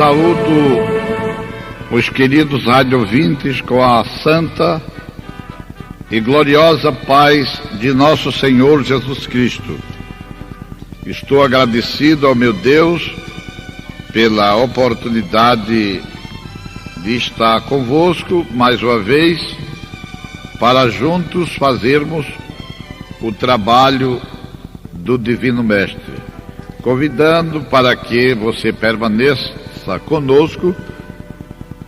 Saúdo os queridos radiovintes com a santa e gloriosa paz de nosso Senhor Jesus Cristo. Estou agradecido ao meu Deus pela oportunidade de estar convosco mais uma vez para juntos fazermos o trabalho do Divino Mestre, convidando para que você permaneça conosco,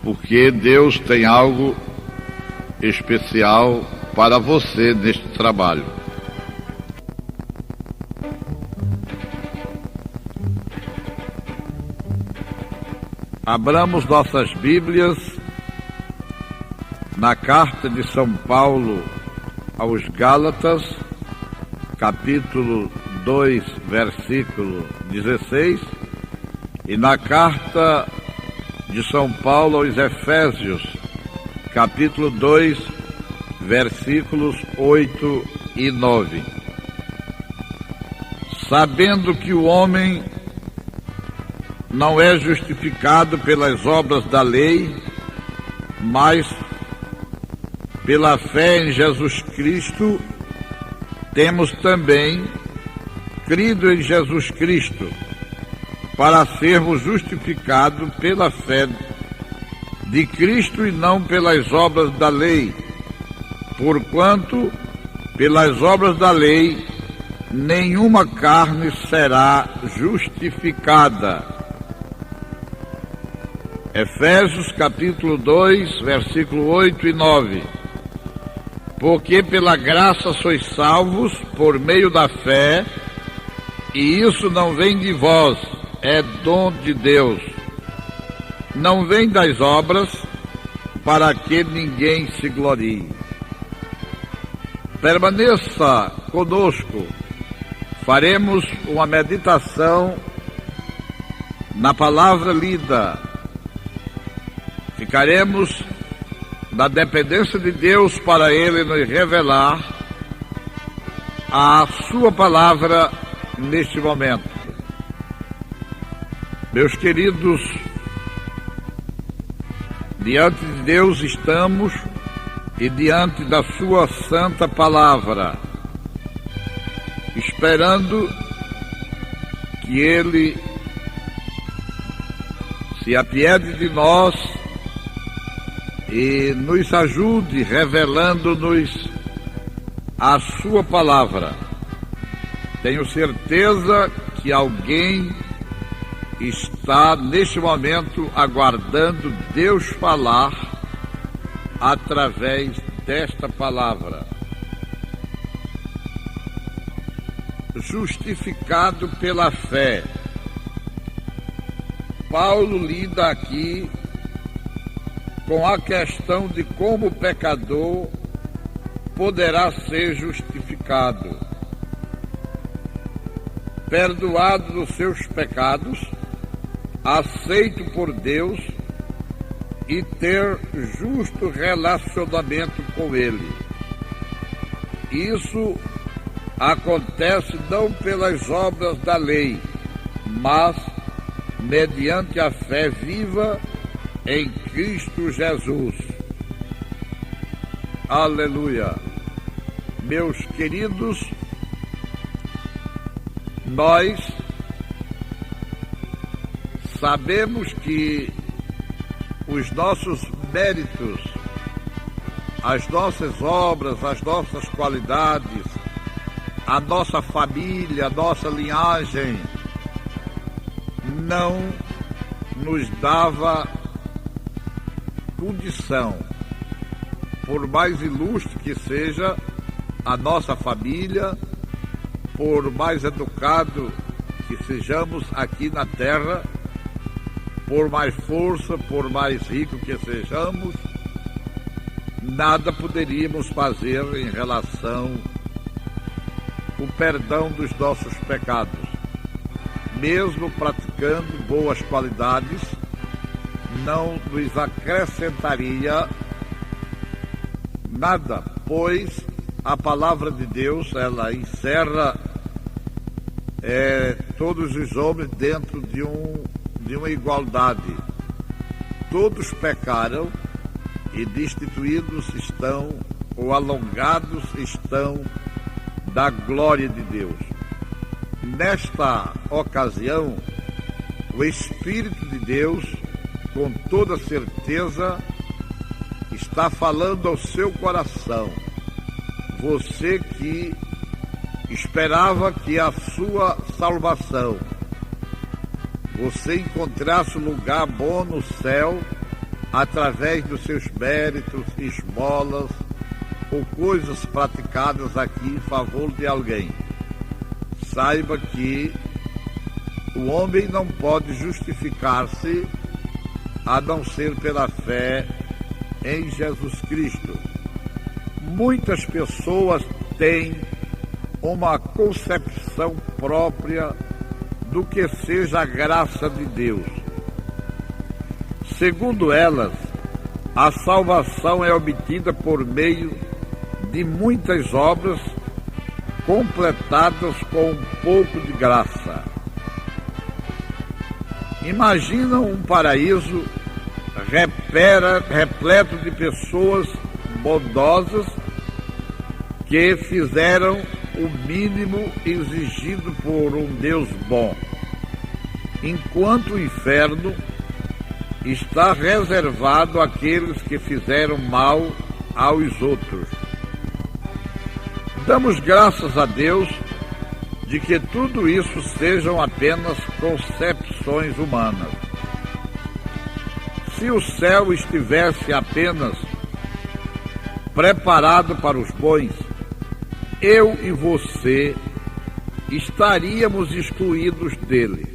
porque Deus tem algo especial para você neste trabalho. Abramos nossas Bíblias na carta de São Paulo aos Gálatas, capítulo 2, versículo 16, e na carta de São Paulo aos Efésios, capítulo 2, versículos 8 e 9. Sabendo que o homem não é justificado pelas obras da lei, mas pela fé em Jesus Cristo, temos também crido em Jesus Cristo, para sermos justificados pela fé de Cristo e não pelas obras da lei, porquanto pelas obras da lei nenhuma carne será justificada. Efésios capítulo 2, versículo 8 e 9. Porque pela graça sois salvos por meio da fé, e isso não vem de vós, é dom de Deus. Não vem das obras, para que ninguém se glorie. Permaneça conosco. Faremos uma meditação na palavra lida. Ficaremos na dependência de Deus para Ele nos revelar a sua palavra neste momento. Meus queridos, diante de Deus estamos e diante da sua santa palavra, esperando que Ele se apiede de nós e nos ajude revelando-nos a sua palavra. Tenho certeza que alguém está neste momento aguardando Deus falar através desta palavra. Justificado pela fé. Paulo lida aqui com a questão de como o pecador poderá ser justificado, perdoado dos seus pecados, aceito por Deus e ter justo relacionamento com Ele. Isso acontece não pelas obras da lei, mas mediante a fé viva em Cristo Jesus. Aleluia! Meus queridos, nós sabemos que os nossos méritos, as nossas obras, as nossas qualidades, a nossa família, a nossa linhagem, não nos dava condição, por mais ilustre que seja a nossa família, por mais educado que sejamos aqui na terra, por mais força, por mais rico que sejamos, nada poderíamos fazer em relação ao perdão dos nossos pecados. Mesmo praticando boas qualidades, não nos acrescentaria nada, pois a palavra de Deus, ela encerra todos os homens dentro de de uma igualdade. Todos pecaram e destituídos estão, ou alongados estão, da glória de Deus. Nesta ocasião, o Espírito de Deus, com toda certeza, está falando ao seu coração. Você que esperava que a sua salvação, você encontrasse um lugar bom no céu através dos seus méritos, esmolas ou coisas praticadas aqui em favor de alguém. Saiba que o homem não pode justificar-se a não ser pela fé em Jesus Cristo. Muitas pessoas têm uma concepção própria do que seja a graça de Deus. Segundo elas, a salvação é obtida por meio de muitas obras completadas com um pouco de graça. Imaginam um paraíso repleto de pessoas bondosas que fizeram o mínimo exigido por um Deus bom, enquanto o inferno está reservado àqueles que fizeram mal aos outros. Damos graças a Deus de que tudo isso sejam apenas concepções humanas. Se o céu estivesse apenas preparado para os bons, eu e você estaríamos excluídos dele.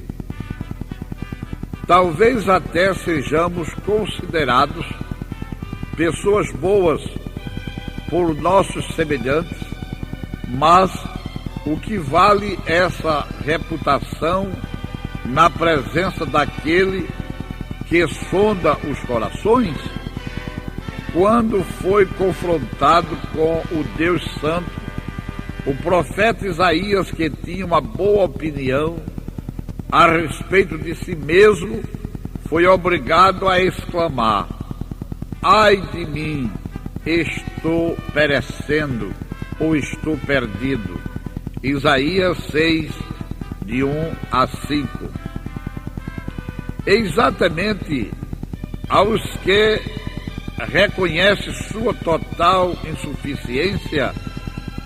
Talvez até sejamos considerados pessoas boas por nossos semelhantes, mas o que vale essa reputação na presença daquele que sonda os corações? Quando foi confrontado com o Deus Santo, o profeta Isaías, que tinha uma boa opinião a respeito de si mesmo, foi obrigado a exclamar: ai de mim, estou perecendo ou estou perdido. Isaías 6, de 1 a 5. Exatamente aos que reconhecem sua total insuficiência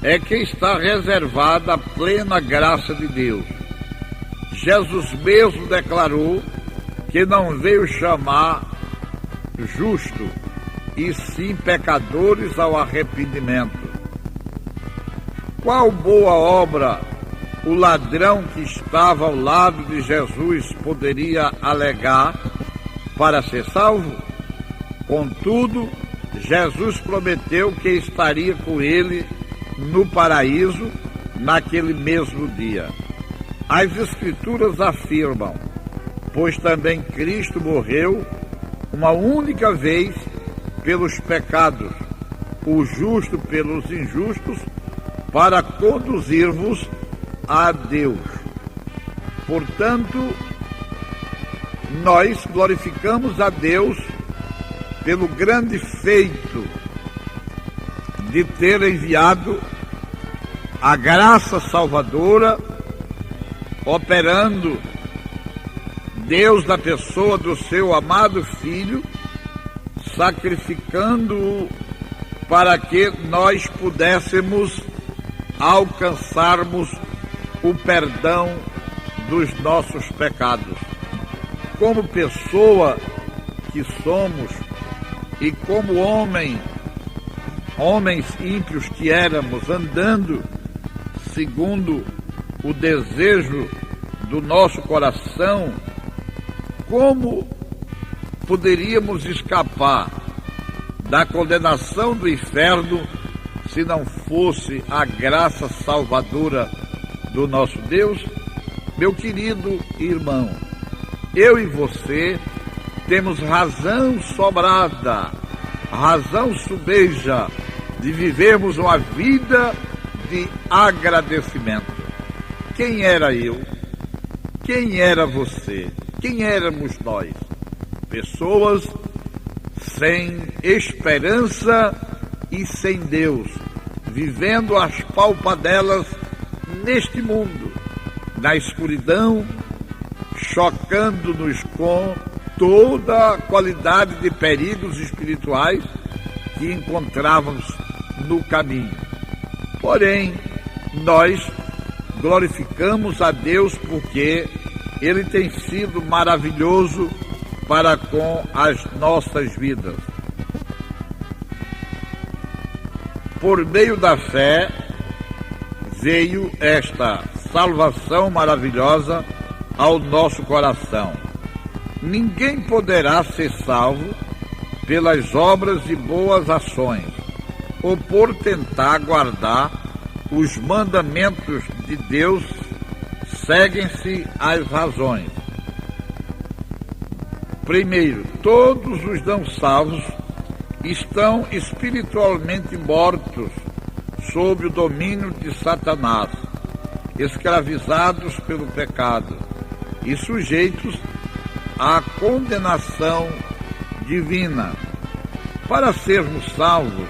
é que está reservada a plena graça de Deus. Jesus mesmo declarou que não veio chamar justo, e sim pecadores ao arrependimento. Qual boa obra o ladrão que estava ao lado de Jesus poderia alegar para ser salvo? Contudo, Jesus prometeu que estaria com ele no paraíso naquele mesmo dia. As Escrituras afirmam: pois também Cristo morreu uma única vez pelos pecados, o justo pelos injustos, para conduzir-vos a Deus. Portanto, nós glorificamos a Deus pelo grande feito de ter enviado a graça salvadora, operando Deus na pessoa do seu amado Filho, sacrificando-o para que nós pudéssemos alcançarmos o perdão dos nossos pecados. Como pessoa que somos e como homens ímpios que éramos, andando segundo o desejo do nosso coração, como poderíamos escapar da condenação do inferno se não fosse a graça salvadora do nosso Deus? Meu querido irmão, eu e você temos razão sobrada, razão sobeja de vivermos uma vida de agradecimento. Quem era eu? Quem era você? Quem éramos nós? Pessoas sem esperança e sem Deus, vivendo às palpadelas neste mundo, na escuridão, chocando-nos com toda a qualidade de perigos espirituais que encontrávamos no caminho. Porém, nós glorificamos a Deus porque Ele tem sido maravilhoso para com as nossas vidas. Por meio da fé, veio esta salvação maravilhosa ao nosso coração. Ninguém poderá ser salvo pelas obras e boas ações, ou por tentar guardar os mandamentos de Deus. Seguem-se as razões. Primeiro, todos os não salvos estão espiritualmente mortos sob o domínio de Satanás, escravizados pelo pecado e sujeitos à condenação divina. Para sermos salvos,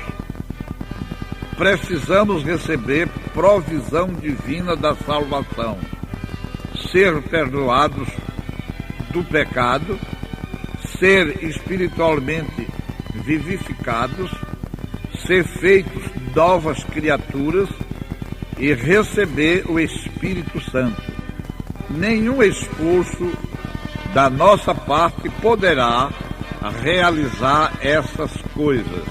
precisamos receber provisão divina da salvação, ser perdoados do pecado, ser espiritualmente vivificados, ser feitos novas criaturas e receber o Espírito Santo. Nenhum esforço da nossa parte poderá realizar essas coisas.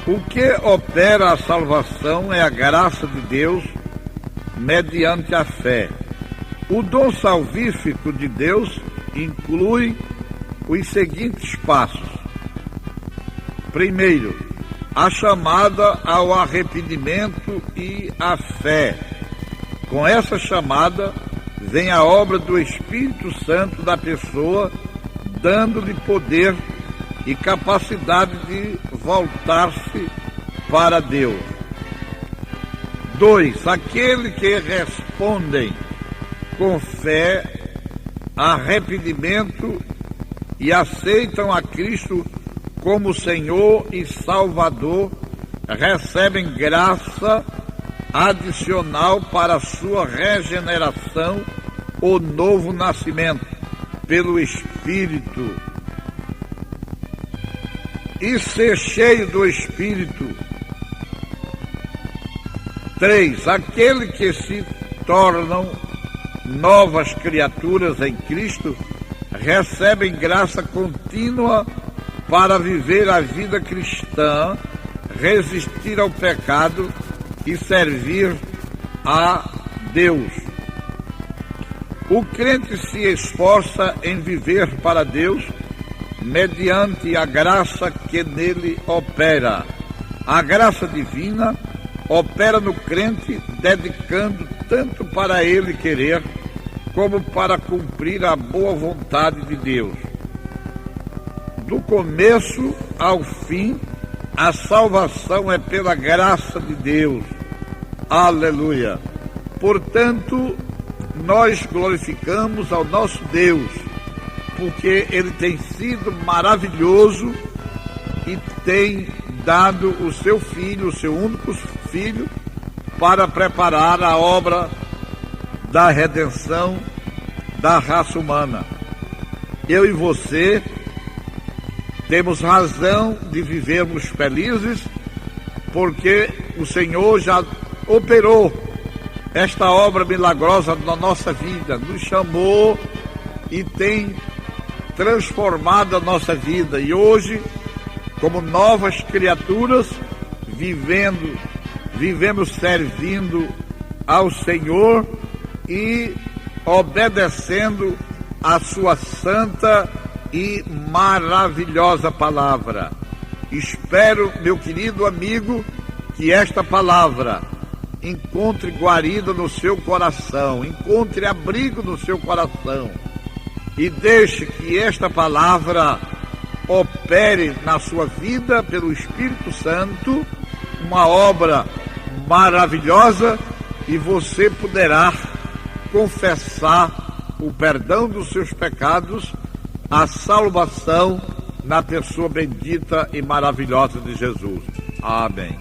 O que opera a salvação é a graça de Deus mediante a fé. O dom salvífico de Deus inclui os seguintes passos. Primeiro, a chamada ao arrependimento e à fé. Com essa chamada, vem a obra do Espírito Santo da pessoa, dando-lhe poder e capacidade de voltar-se para Deus. 2. Aquele que respondem com fé, arrependimento e aceitam a Cristo como Senhor e Salvador, recebem graça adicional para a sua regeneração ou novo nascimento pelo Espírito. E ser cheio do Espírito. 3. Aquele que se tornam novas criaturas em Cristo recebem graça contínua para viver a vida cristã, resistir ao pecado e servir a Deus. O crente se esforça em viver para Deus mediante a graça que nele opera. A graça divina opera no crente, dedicando tanto para ele querer, como para cumprir a boa vontade de Deus. Do começo ao fim, a salvação é pela graça de Deus. Aleluia! Portanto, nós glorificamos ao nosso Deus, porque Ele tem sido maravilhoso e tem dado o seu Filho, o seu único Filho, para preparar a obra da redenção da raça humana. Eu e você temos razão de vivermos felizes, porque o Senhor já operou esta obra milagrosa na nossa vida, nos chamou e tem transformado a nossa vida. E hoje, como novas criaturas, vivemos servindo ao Senhor e obedecendo a sua santa e maravilhosa palavra. Espero, meu querido amigo, que esta palavra encontre guarida no seu coração, encontre abrigo no seu coração e deixe que esta palavra opere na sua vida pelo Espírito Santo, uma obra maravilhosa, e você poderá confessar o perdão dos seus pecados, a salvação na pessoa bendita e maravilhosa de Jesus. Amém.